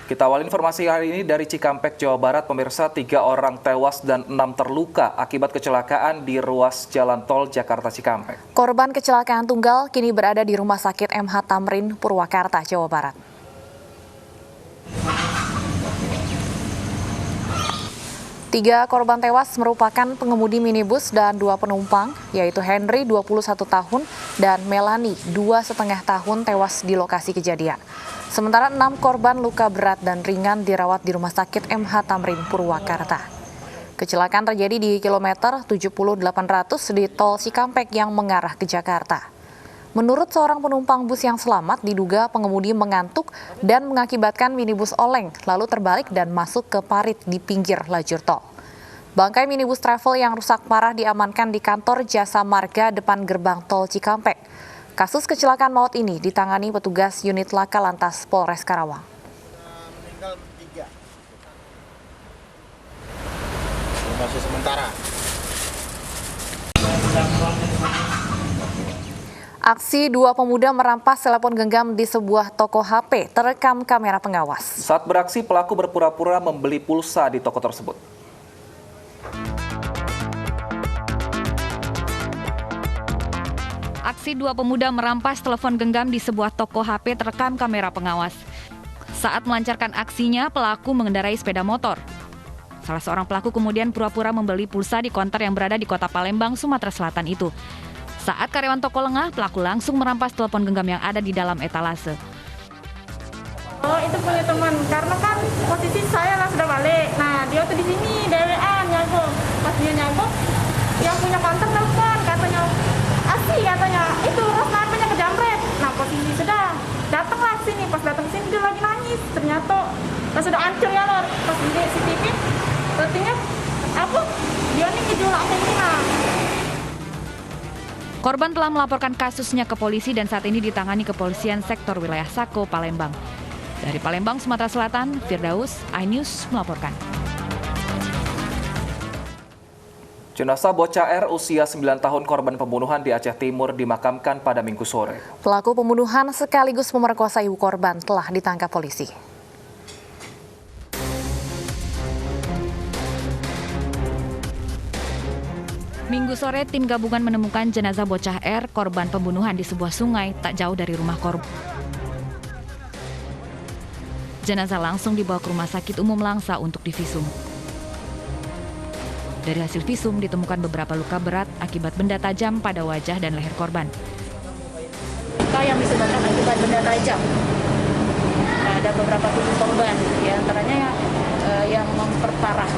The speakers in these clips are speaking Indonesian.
Kita awal informasi hari ini dari Cikampek, Jawa Barat. Pemirsa, 3 orang tewas dan 6 terluka akibat kecelakaan di ruas jalan tol Jakarta Cikampek. Korban kecelakaan tunggal kini berada di Rumah Sakit MH Tamrin, Purwakarta, Jawa Barat. Tiga korban tewas merupakan pengemudi minibus dan 2 penumpang, yaitu Henry 21 tahun dan Melani 2,5 tahun tewas di lokasi kejadian. Sementara 6 korban luka berat dan ringan dirawat di Rumah Sakit MH Tamrin, Purwakarta. Kecelakaan terjadi di kilometer 70-800 di tol Cikampek yang mengarah ke Jakarta. Menurut seorang penumpang bus yang selamat, diduga pengemudi mengantuk dan mengakibatkan minibus oleng, lalu terbalik dan masuk ke parit di pinggir lajur tol. Bangkai minibus travel yang rusak parah diamankan di kantor Jasa Marga depan gerbang tol Cikampek. Kasus kecelakaan maut ini ditangani petugas unit laka lantas Polres Karawang. Meninggal 3. Masih sementara. Aksi 2 pemuda merampas telepon genggam di sebuah toko HP terekam kamera pengawas. Saat beraksi, pelaku berpura-pura membeli pulsa di toko tersebut. Aksi 2 pemuda merampas telepon genggam di sebuah toko HP terekam kamera pengawas. Saat melancarkan aksinya, pelaku mengendarai sepeda motor. Salah seorang pelaku kemudian pura-pura membeli pulsa di konter yang berada di kota Palembang, Sumatera Selatan itu. Saat karyawan toko lengah, pelaku langsung merampas telepon genggam yang ada di dalam etalase. Oh, itu punya teman, karena kan posisi saya lah sudah balik. Nah, dia tuh di sini, DWA, nyambung. Pas dia nyambung, yang punya konter telepon, katanya, asih katanya, itu Rosnarmenya kejamret. Nah, posisi sudah, datanglah sini, pas datang sini dia lagi nangis. Ternyata, pas sudah hancur ya lor, pas di CCTV, artinya, apa? Dia nih ngejul apa ini lah. Korban telah melaporkan kasusnya ke polisi dan saat ini ditangani kepolisian sektor wilayah Sako, Palembang. Dari Palembang, Sumatera Selatan, Firdaus, iNews melaporkan. Jenazah bocah R usia 9 tahun korban pembunuhan di Aceh Timur dimakamkan pada Minggu sore. Pelaku pembunuhan sekaligus pemerkosa ibu korban telah ditangkap polisi. Minggu sore, tim gabungan menemukan jenazah bocah R, korban pembunuhan di sebuah sungai tak jauh dari rumah korban. Jenazah langsung dibawa ke Rumah Sakit Umum Langsa untuk divisum. Dari hasil visum ditemukan beberapa luka berat akibat benda tajam pada wajah dan leher korban. Luka yang disebabkan akibat benda tajam. Nah, ada beberapa tubuh korban, di antaranya yang memperparah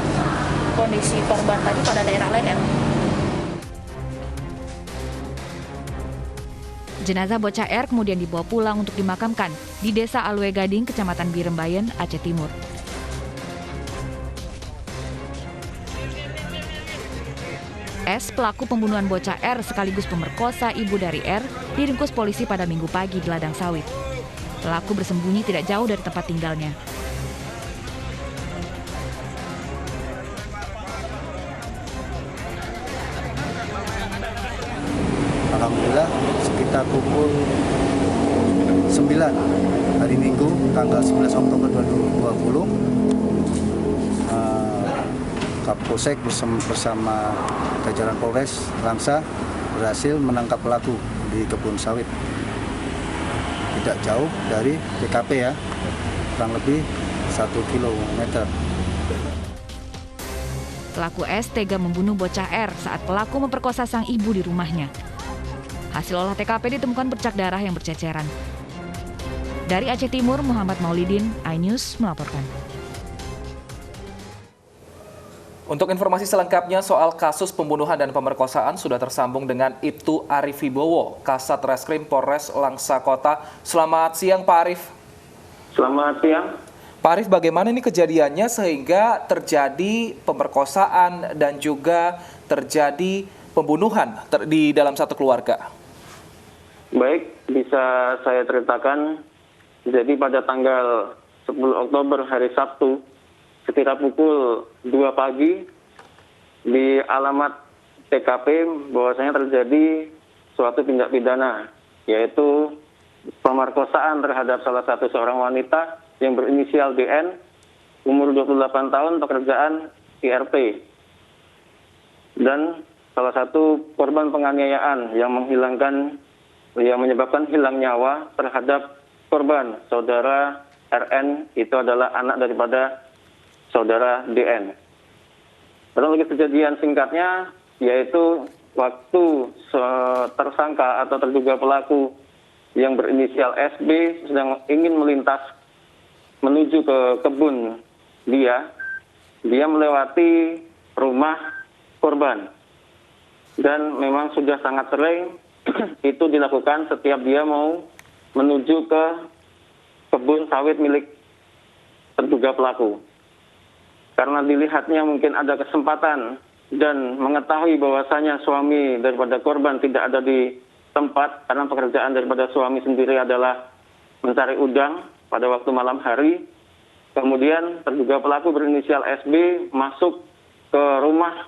kondisi korban tadi pada daerah leher. Jenazah bocah R kemudian dibawa pulang untuk dimakamkan di Desa Alwe Gading, Kecamatan Birembayan, Aceh Timur. S, pelaku pembunuhan bocah R sekaligus pemerkosa ibu dari R, diringkus polisi pada Minggu pagi di ladang sawit. Pelaku bersembunyi tidak jauh dari tempat tinggalnya. Alhamdulillah sekitar pukul 9 hari Minggu tanggal 11 Oktober 2020 Kapolsek bersama jajaran Polres Langsa berhasil menangkap pelaku di kebun sawit tidak jauh dari TKP ya, kurang lebih 1 kilometer. Pelaku S tega membunuh bocah R saat pelaku memperkosa sang ibu di rumahnya. Hasil olah TKP ditemukan bercak darah yang berceceran. Dari Aceh Timur, Muhammad Maulidin, iNews melaporkan. Untuk informasi selengkapnya soal kasus pembunuhan dan pemerkosaan sudah tersambung dengan Ibtu Arif Wibowo, Kasat Reskrim Polres Langsa Kota. Selamat siang Pak Arif. Selamat siang. Pak Arif, bagaimana ini kejadiannya sehingga terjadi pemerkosaan dan juga terjadi pembunuhan di dalam satu keluarga? Baik, bisa saya ceritakan. Jadi pada tanggal 10 Oktober hari Sabtu, sekitar pukul 2 pagi, di alamat TKP bahwasanya terjadi suatu tindak pidana, yaitu pemerkosaan terhadap salah satu seorang wanita yang berinisial DN, umur 28 tahun, pekerjaan IRT. Dan salah satu korban penganiayaan yang menyebabkan hilang nyawa terhadap korban, saudara RN, itu adalah anak daripada saudara DN. Kronologi kejadian singkatnya yaitu waktu tersangka atau terduga pelaku yang berinisial SB sedang ingin melintas menuju ke kebun dia melewati rumah korban. Dan memang sudah sangat sering itu dilakukan setiap dia mau menuju ke kebun sawit milik terduga pelaku. Karena dilihatnya mungkin ada kesempatan dan mengetahui bahwasanya suami daripada korban tidak ada di tempat, karena pekerjaan daripada suami sendiri adalah mencari udang pada waktu malam hari. Kemudian terduga pelaku berinisial SB masuk ke rumah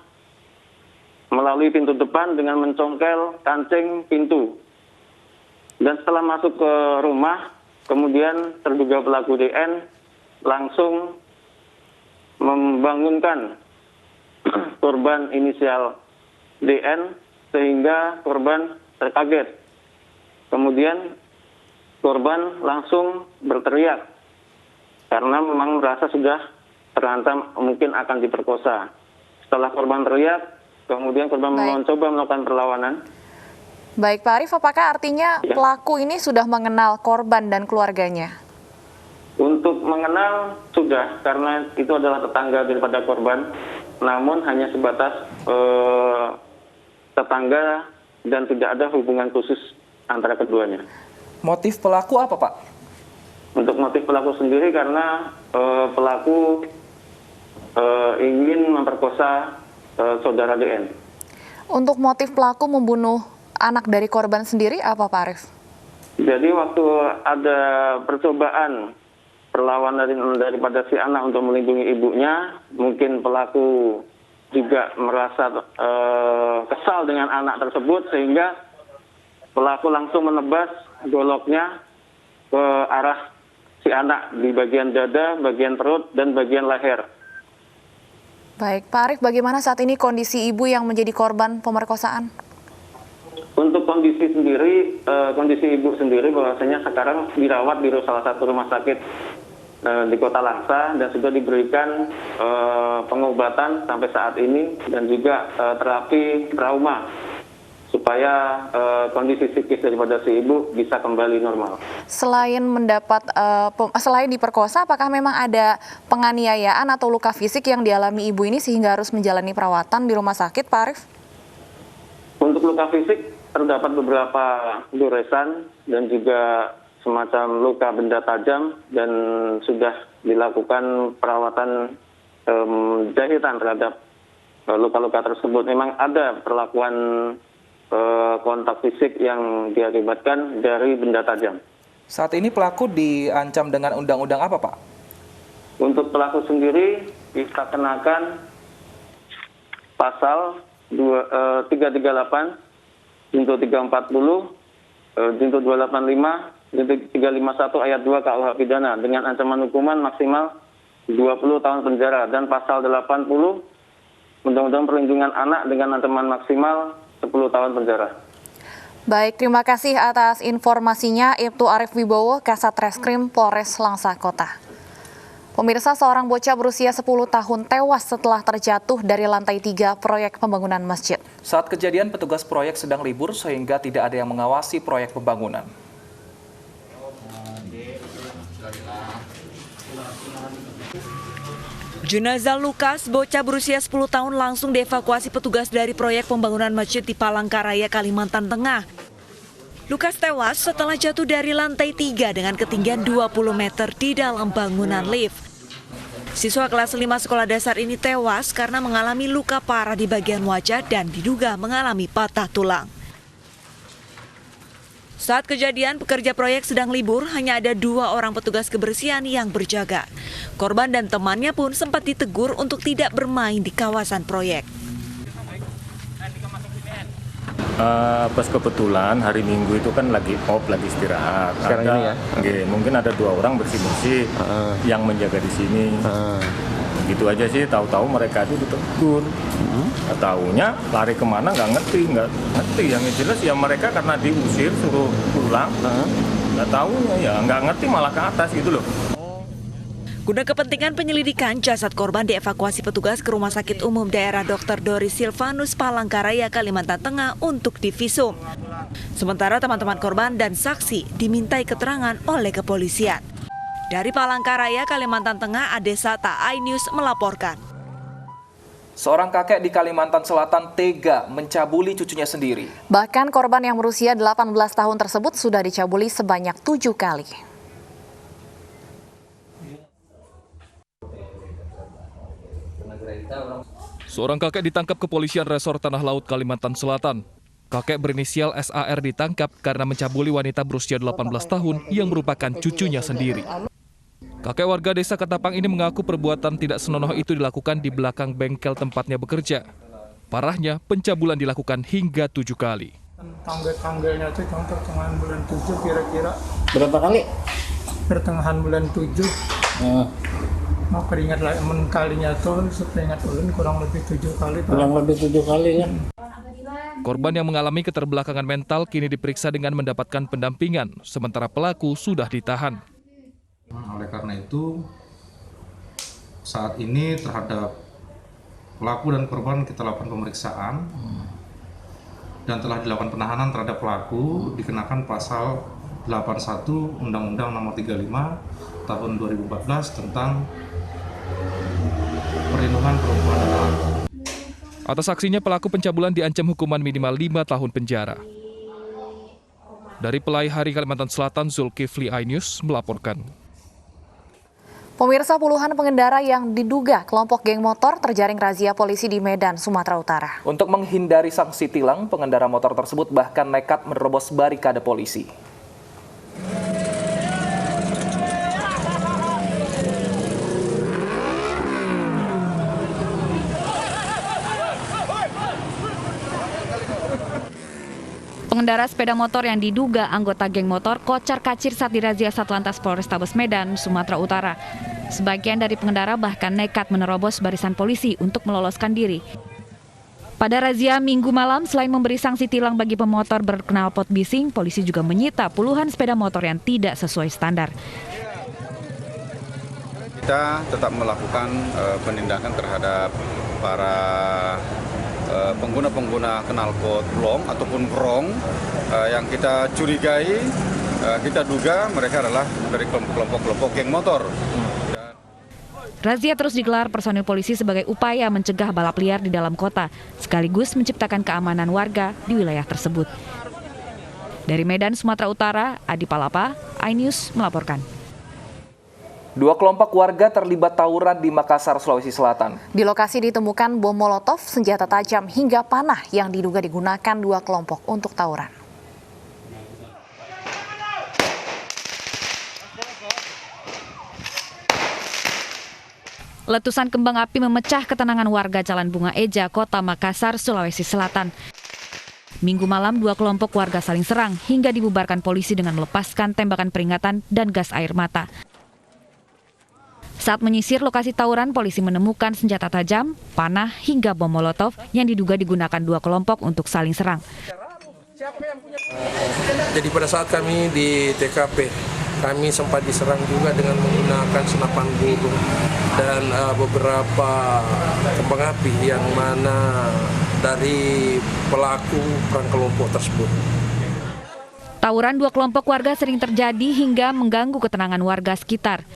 melalui pintu depan dengan mencongkel kancing pintu. Dan setelah masuk ke rumah, kemudian terduga pelaku DN langsung membangunkan korban inisial DN sehingga korban terkaget. Kemudian korban langsung berteriak karena memang merasa sudah terancam mungkin akan diperkosa. Setelah korban teriak, kemudian korban mencoba melakukan perlawanan. Baik Pak Arief, apakah artinya pelaku ini sudah mengenal korban dan keluarganya? Untuk mengenal sudah, karena itu adalah tetangga daripada korban, namun hanya sebatas tetangga dan tidak ada hubungan khusus antara keduanya. Motif pelaku apa, Pak? Untuk motif pelaku sendiri karena pelaku ingin memperkosa saudara DN. Untuk motif pelaku membunuh anak dari korban sendiri apa Pak Arief? Jadi waktu ada percobaan perlawanan daripada si anak untuk melindungi ibunya, mungkin pelaku juga merasa kesal dengan anak tersebut sehingga pelaku langsung menebas goloknya ke arah si anak di bagian dada, bagian perut, dan bagian leher. Baik, Pak Arief, bagaimana saat ini kondisi ibu yang menjadi korban pemerkosaan? Untuk kondisi sendiri, kondisi ibu sendiri bahwasanya sekarang dirawat di salah satu rumah sakit di Kota Langsa dan sudah diberikan pengobatan sampai saat ini dan juga terapi trauma supaya kondisi psikis daripada si ibu bisa kembali normal. Selain diperkosa, apakah memang ada penganiayaan atau luka fisik yang dialami ibu ini sehingga harus menjalani perawatan di rumah sakit, Pak Arief? Untuk luka fisik terdapat beberapa goresan dan juga semacam luka benda tajam dan sudah dilakukan perawatan jahitan terhadap luka-luka tersebut. Memang ada perlakuan kontak fisik yang diakibatkan dari benda tajam. Saat ini pelaku diancam dengan undang-undang apa, Pak? Untuk pelaku sendiri kita kenakan pasal 338, junto 340, junto 285, junto 351 ayat 2 KUH pidana dengan ancaman hukuman maksimal 20 tahun penjara dan pasal 80 Undang-Undang Perlindungan Anak dengan ancaman maksimal 10 tahun penjara. Baik, terima kasih atas informasinya Ibtu Arief Wibowo, Kasat Reskrim Polres Langsa Kota. Pemirsa, seorang bocah berusia 10 tahun tewas setelah terjatuh dari lantai 3 proyek pembangunan masjid. Saat kejadian, petugas proyek sedang libur sehingga tidak ada yang mengawasi proyek pembangunan. Jenazah Lukas, bocah berusia 10 tahun langsung dievakuasi petugas dari proyek pembangunan masjid di Palangkaraya, Kalimantan Tengah. Lukas tewas setelah jatuh dari lantai 3 dengan ketinggian 20 meter di dalam bangunan lift. Siswa kelas 5 sekolah dasar ini tewas karena mengalami luka parah di bagian wajah dan diduga mengalami patah tulang. Saat kejadian, pekerja proyek sedang libur, hanya ada 2 orang petugas kebersihan yang berjaga. Korban dan temannya pun sempat ditegur untuk tidak bermain di kawasan proyek. Pas kebetulan hari Minggu itu kan lagi off, lagi istirahat. Sekarang ini ya? Mungkin ada 2 orang bersih-bersih yang menjaga di sini. Gitu aja sih, tahu-tahu mereka itu ditegur. Taunya lari kemana nggak ngerti. Yang jelas ya mereka karena diusir suruh pulang. Nggak tahunya ya nggak ngerti malah ke atas gitu loh. Guna kepentingan penyelidikan, jasad korban dievakuasi petugas ke Rumah Sakit Umum Daerah Dr. Doris Silvanus Palangkaraya, Kalimantan Tengah untuk divisum. Sementara teman-teman korban dan saksi dimintai keterangan oleh kepolisian. Dari Palangkaraya, Kalimantan Tengah, Adesata, iNews melaporkan. Seorang kakek di Kalimantan Selatan tega mencabuli cucunya sendiri. Bahkan korban yang berusia 18 tahun tersebut sudah dicabuli sebanyak 7 kali. Seorang kakek ditangkap kepolisian Resor Tanah Laut Kalimantan Selatan. Kakek berinisial SAR ditangkap karena mencabuli wanita berusia 18 tahun yang merupakan cucunya sendiri. Kakek warga desa Ketapang ini mengaku perbuatan tidak senonoh itu dilakukan di belakang bengkel tempatnya bekerja. Parahnya, pencabulan dilakukan hingga 7 kali. Tanggal-tanggalnya itu contoh pertengahan bulan 7 kira-kira. Berapa kali? Pertengahan bulan 7. Mau keringat lah, kalinya tuh seperingat ulun kurang lebih 7 kali. Kurang lebih 7 kali ya. Korban yang mengalami keterbelakangan mental kini diperiksa dengan mendapatkan pendampingan, sementara pelaku sudah ditahan. Oleh karena itu, saat ini terhadap pelaku dan korban kita lakukan pemeriksaan dan telah dilakukan penahanan terhadap pelaku dikenakan pasal 81 Undang-Undang Nomor 35 Tahun 2014 tentang Perlindungan Perempuan dan Anak. Atas aksinya pelaku pencabulan diancam hukuman minimal 5 tahun penjara. Dari Pelai Hari Kalimantan Selatan, Zulkifli, iNews melaporkan. Pemirsa, puluhan pengendara yang diduga kelompok geng motor terjaring razia polisi di Medan, Sumatera Utara. Untuk menghindari sanksi tilang, pengendara motor tersebut bahkan nekat menerobos barikade polisi. Pengendara sepeda motor yang diduga anggota geng motor kocar-kacir saat dirazia Satlantas Polrestabes Medan, Sumatera Utara. Sebagian dari pengendara bahkan nekat menerobos barisan polisi untuk meloloskan diri. Pada razia Minggu malam, selain memberi sanksi tilang bagi pemotor berknalpot bising, polisi juga menyita puluhan sepeda motor yang tidak sesuai standar. Kita tetap melakukan penindakan terhadap para pengguna-pengguna knalpot long ataupun wrong yang kita curigai, kita duga mereka adalah dari kelompok-kelompok geng motor. Razia terus digelar personil polisi sebagai upaya mencegah balap liar di dalam kota, sekaligus menciptakan keamanan warga di wilayah tersebut. Dari Medan, Sumatera Utara, Adi Palapa, iNews melaporkan. 2 kelompok warga terlibat tawuran di Makassar, Sulawesi Selatan. Di lokasi ditemukan bom molotov, senjata tajam hingga panah yang diduga digunakan 2 kelompok untuk tawuran. Letusan kembang api memecah ketenangan warga Jalan Bunga Eja, Kota Makassar, Sulawesi Selatan. Minggu malam 2 kelompok warga saling serang hingga dibubarkan polisi dengan melepaskan tembakan peringatan dan gas air mata. Saat menyisir lokasi tawuran, polisi menemukan senjata tajam, panah, hingga bom molotov yang diduga digunakan 2 kelompok untuk saling serang. Jadi pada saat kami di TKP, kami sempat diserang juga dengan menggunakan senapan peluru dan beberapa kembang api yang mana dari pelaku perang kelompok tersebut. Tawuran 2 kelompok warga sering terjadi hingga mengganggu ketenangan warga sekitar.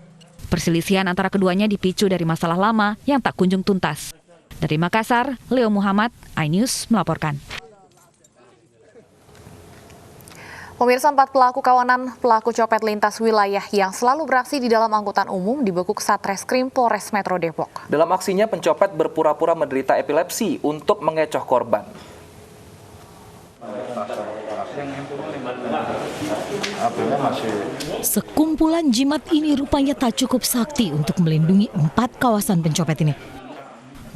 Perselisihan antara keduanya dipicu dari masalah lama yang tak kunjung tuntas. Dari Makassar, Leo Muhammad, iNews melaporkan. Pemirsa, 4 pelaku kawanan pelaku copet lintas wilayah yang selalu beraksi di dalam angkutan umum dibekuk Satreskrim Polres Metro Depok. Dalam aksinya, pencopet berpura-pura menderita epilepsi untuk mengecoh korban. Sekumpulan jimat ini rupanya tak cukup sakti untuk melindungi 4 kawasan pencopet ini.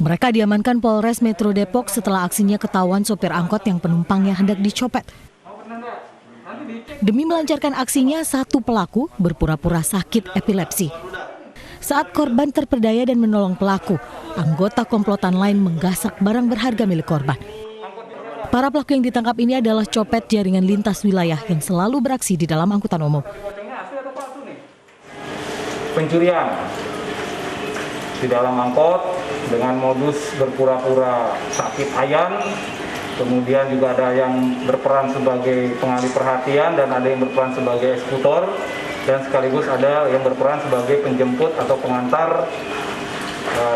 Mereka diamankan Polres Metro Depok setelah aksinya ketahuan sopir angkot yang penumpangnya hendak dicopet. Demi melancarkan aksinya, satu pelaku berpura-pura sakit epilepsi. Saat korban terperdaya dan menolong pelaku, anggota komplotan lain menggasak barang berharga milik korban. Para pelaku yang ditangkap ini adalah copet jaringan lintas wilayah yang selalu beraksi di dalam angkutan umum. Pencurian di dalam angkot dengan modus berpura-pura sakit ayan, kemudian juga ada yang berperan sebagai pengalih perhatian dan ada yang berperan sebagai eksekutor, dan sekaligus ada yang berperan sebagai penjemput atau pengantar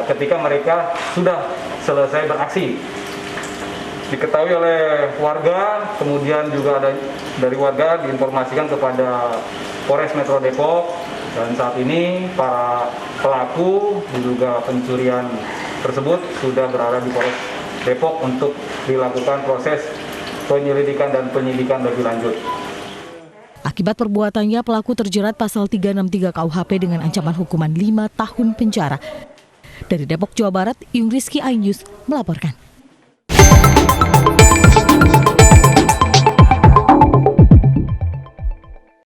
ketika mereka sudah selesai beraksi. Diketahui oleh warga, kemudian juga ada dari warga diinformasikan kepada Polres Metro Depok, dan saat ini para pelaku diduga pencurian tersebut sudah berada di Polres Depok untuk dilakukan proses penyelidikan dan penyidikan lebih lanjut. Akibat perbuatannya, pelaku terjerat pasal 363 KUHP dengan ancaman hukuman 5 tahun penjara. Dari Depok, Jawa Barat, Yung Rizky Ainus melaporkan.